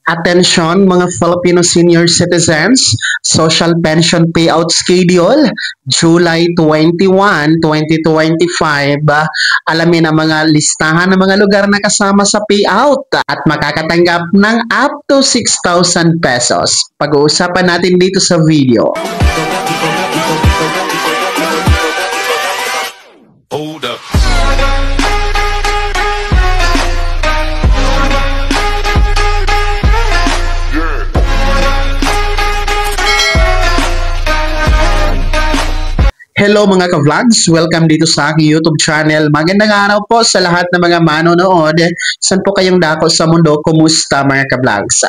Attention mga Filipino senior citizens, social pension payout schedule, July 21, 2025. Alamin ang mga listahan ng mga lugar na kasama sa payout at makakatanggap ng up to 6,000 pesos. Pag-uusapan natin dito sa video. Hold up. Hello mga ka-vlogs! Welcome dito sa aking YouTube channel. Magandang araw po sa lahat ng mga manonood. Saan po kayong dako sa mundo? Kumusta mga ka-vlogs?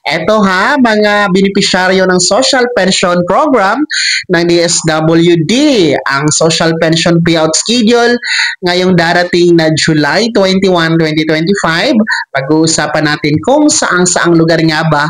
Eto mga benepisyaryo ng Social Pension Program ng DSWD. Ang Social Pension Payout Schedule ngayong darating na July 21, 2025. Pag-uusapan natin kung saang lugar nga ba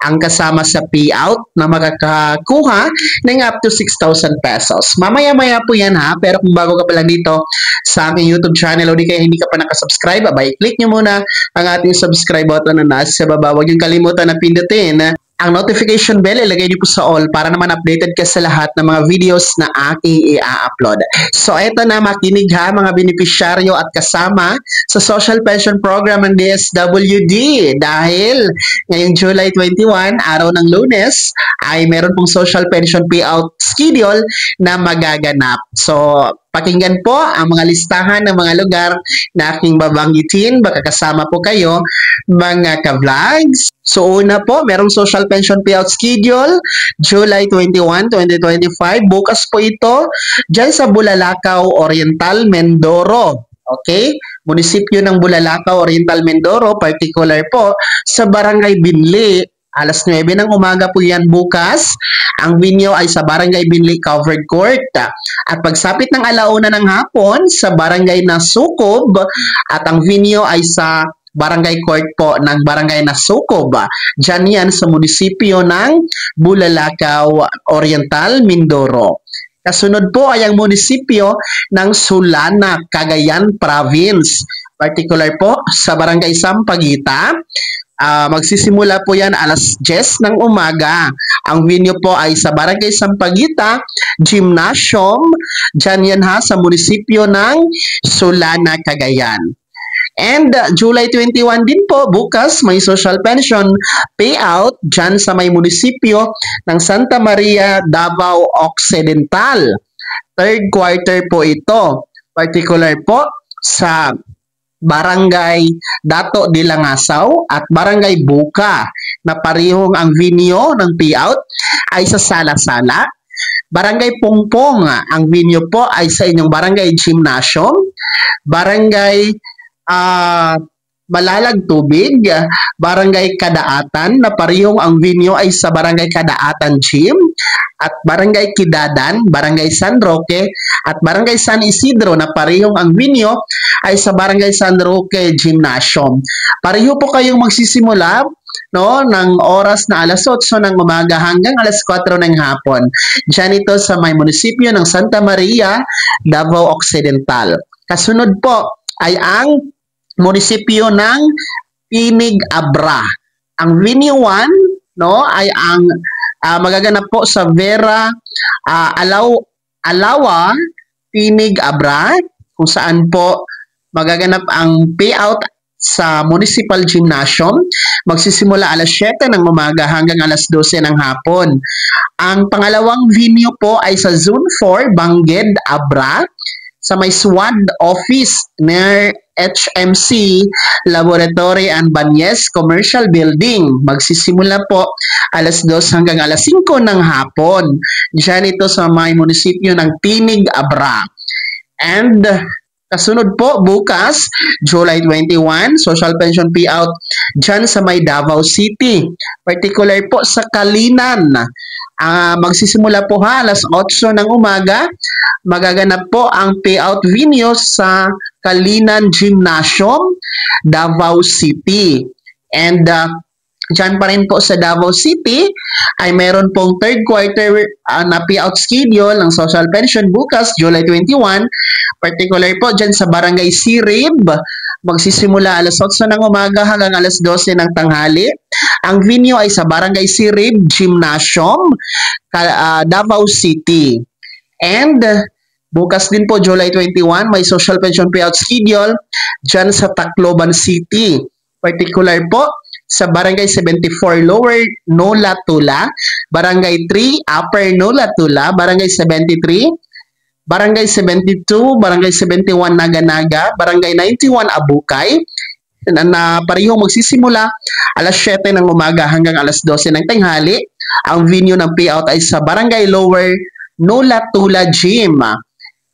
ang kasama sa payout na makakakuha ng up to 6,000 pesos. Mamaya-maya po yan pero kung bago ka pa lang dito sa aking YouTube channel o di kaya hindi ka pa nakasubscribe, i-click nyo muna ang ating subscribe button na nasa baba. Huwag yung kalimutan na pindutin ang notification bell, ilagay niyo po sa all para naman updated ka sa lahat ng mga videos na aking i-upload. So eto na, makinig mga benepisyaryo at kasama sa Social Pension Program ng DSWD dahil ngayong July 21, araw ng Lunes, ay meron pong Social Pension Payout Schedule na magaganap. So pakinggan po ang mga listahan ng mga lugar na aking babanggitin. Baka kasama po kayo mga ka-vlogs. So una po, merong Social Pension Payout Schedule, July 21, 2025. Bukas po ito dyan sa Bulalakaw, Oriental, Mindoro. Okay? Munisipyo ng Bulalakaw, Oriental, Mindoro, particular po sa Barangay Binli. Alas 9 ng umaga po yan bukas. Ang venue ay sa Barangay Binli Covered Court. At pagsapit ng alauna ng hapon sa Barangay Nasukob at ang venue ay sa Barangay Court po ng Barangay Nasukob. Diyan yan sa munisipyo ng Bulalakaw, Oriental, Mindoro. Kasunod po ay ang munisipyo ng Sulana, Cagayan Province. Particular po sa Barangay Sampaguita. Magsisimula po yan alas 10 ng umaga. Ang venue po ay sa Barangay Sampaguita Gymnasium. Diyan yan sa munisipyo ng Sulana, Cagayan. And July 21 din po, bukas may social pension payout dyan sa may munisipyo ng Santa Maria, Davao Occidental. Third quarter po ito. Particular po sa Barangay Dato de Langasaw at Barangay Buka na parehong ang venue ng payout ay sa Sala-Sala. Barangay Pongpong, ang venue po ay sa inyong Barangay Gymnasium. Barangay Malalag Tubig, Barangay Kadaatan na parehong ang venue ay sa Barangay Kadaatan Gym, at Barangay Kidadan, Barangay San Roque at Barangay San Isidro na parehong ang venue ay sa Barangay San Roque Gymnasium. Pareho po kayong magsisimula ng oras na alas 8 ng umaga hanggang alas 4 ng hapon. Diyan ito sa may munisipyo ng Santa Maria, Davao Occidental. Kasunod po ay ang munisipyo ng Tinig Abra. Ang venue 1 ay ang magaganap po sa Vera Alawa, Tinig Abra, kung saan po magaganap ang payout sa Municipal Gymnasium. Magsisimula alas 7 ng umaga hanggang alas 12 ng hapon. Ang pangalawang venue po ay sa Zone 4, Bangged, Abra, sa may SWAD office near HMC Laboratory and Banyes Commercial Building. Magsisimula po alas 2 hanggang alas 5 ng hapon. Diyan ito sa may munisipyo ng Tinig Abra. And kasunod po bukas, July 21, Social Pension Payout diyan sa may Davao City. Particular po sa Kalinan. Magsisimula po alas 8 ng umaga. Magaganap po ang payout venue sa Kalinan Gymnasium, Davao City. And dyan pa rin po sa Davao City ay meron pong third quarter na payout schedule ng social pension bukas, July 21. Particular po dyan sa Barangay Sirib. Magsisimula alas 8 ng umaga hanggang alas 12 ng tanghali. Ang venue ay sa Barangay Sirib Gymnasium, Davao City. And bukas din po, July 21, may social pension payout schedule dyan sa Tacloban City. Particular po, sa Barangay 74 Lower Nola Tula, Barangay 3 Upper Nola Tula, Barangay 73, Barangay 72, Barangay 71 Naga-Naga, Barangay 91 Abukay, na parehong magsisimula alas 7 ng umaga hanggang alas 12 ng tanghali. Ang venue ng payout ay sa Barangay Lower Nola Tula Gym.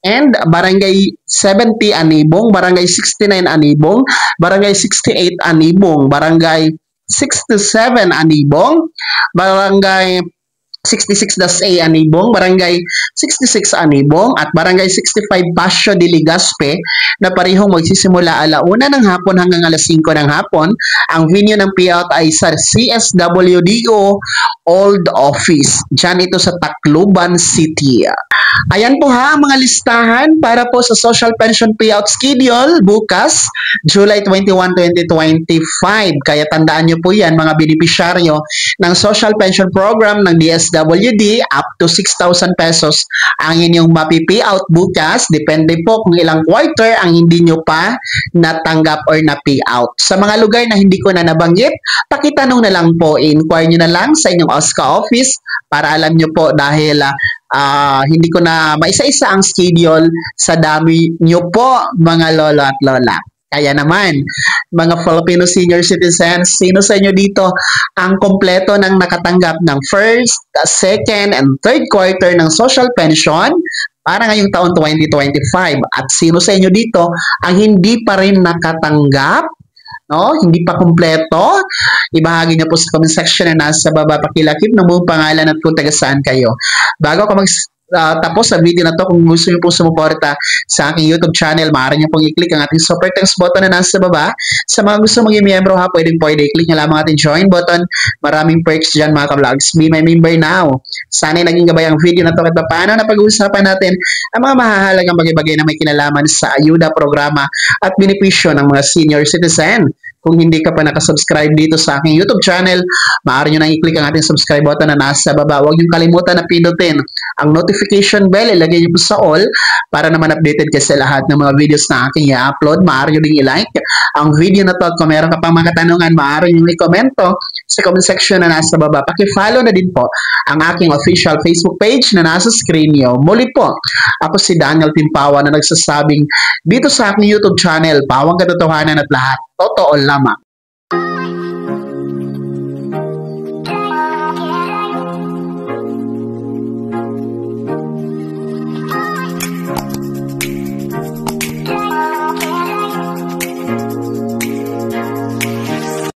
And Barangay 70 Anibong, Barangay 69 Anibong, Barangay 68 Anibong, Barangay 67 Anibong, Barangay 66-A Anibong, Barangay 66 Anibong, at Barangay 65 Pasio de Legazpi na parehong magsisimula alauna ng hapon hanggang alas 5 ng hapon. Ang venue ng payout ay sa CSWDO Old Office. Diyan ito sa Tacloban City. Ayan po ha, mga listahan para po sa social pension payout schedule bukas, July 21, 2025. Kaya tandaan nyo po yan, mga benepisyaryo ng social pension program ng DSWD, up to 6,000 pesos ang inyong mapipayout bukas. Depende po kung ilang quarter ang hindi nyo pa natanggap or na-payout. Sa mga lugar na hindi ko na nabanggit, pakitanong na lang po, inquire nyo na lang sa inyong OSCA office para alam nyo po, dahil hindi ko na maisa-isa ang schedule sa dami nyo po, mga lolo at lola. Kaya naman, mga Filipino senior citizens, sino sa inyo dito ang kompleto ng nakatanggap ng first, second, and third quarter ng social pension para ngayong taon 2025? At sino sa inyo dito ang hindi pa rin nakatanggap? No, hindi pa kumpleto? Ibahagi niyo po sa comment section na nasa baba, pakilakip ng buong pangalan at kung taga saan kayo. Bago ako tapos sa video na to, kung gusto niyo po sumuporta sa aking YouTube channel, maaari niyo pong i-click ang ating super thanks button na nasa baba. Sa mga gusto maging miyembro ha, pwede i-click nyo lamang ating join button. Maraming perks dyan mga ka-vlogs. Be my member now. Sana naging gabay ang video na to at paano na pag-uusapan natin ang mga mahahalagang bagay-bagay na may kinalaman sa ayuda, programa at benepisyo ng mga senior citizen. Kung hindi ka pa nakasubscribe dito sa aking YouTube channel, maaari nyo nang i-click ang ating subscribe button na nasa baba. Huwag nyo kalimutan na pindutin ang notification bell, ilagay nyo po sa all para naman updated kayo sa lahat ng mga videos na aking i-upload. Maaari nyo din i-like ang video na to at kung meron ka pang mga katanungan, maaari nyo i-komento sa comment section na nasa baba. Paki-follow na din po ang aking official Facebook page na nasa screen nyo. Muli po, ako si Daniel Timpawa na nagsasabing dito sa aking YouTube channel, pawang katotohanan at lahat totoo lamang.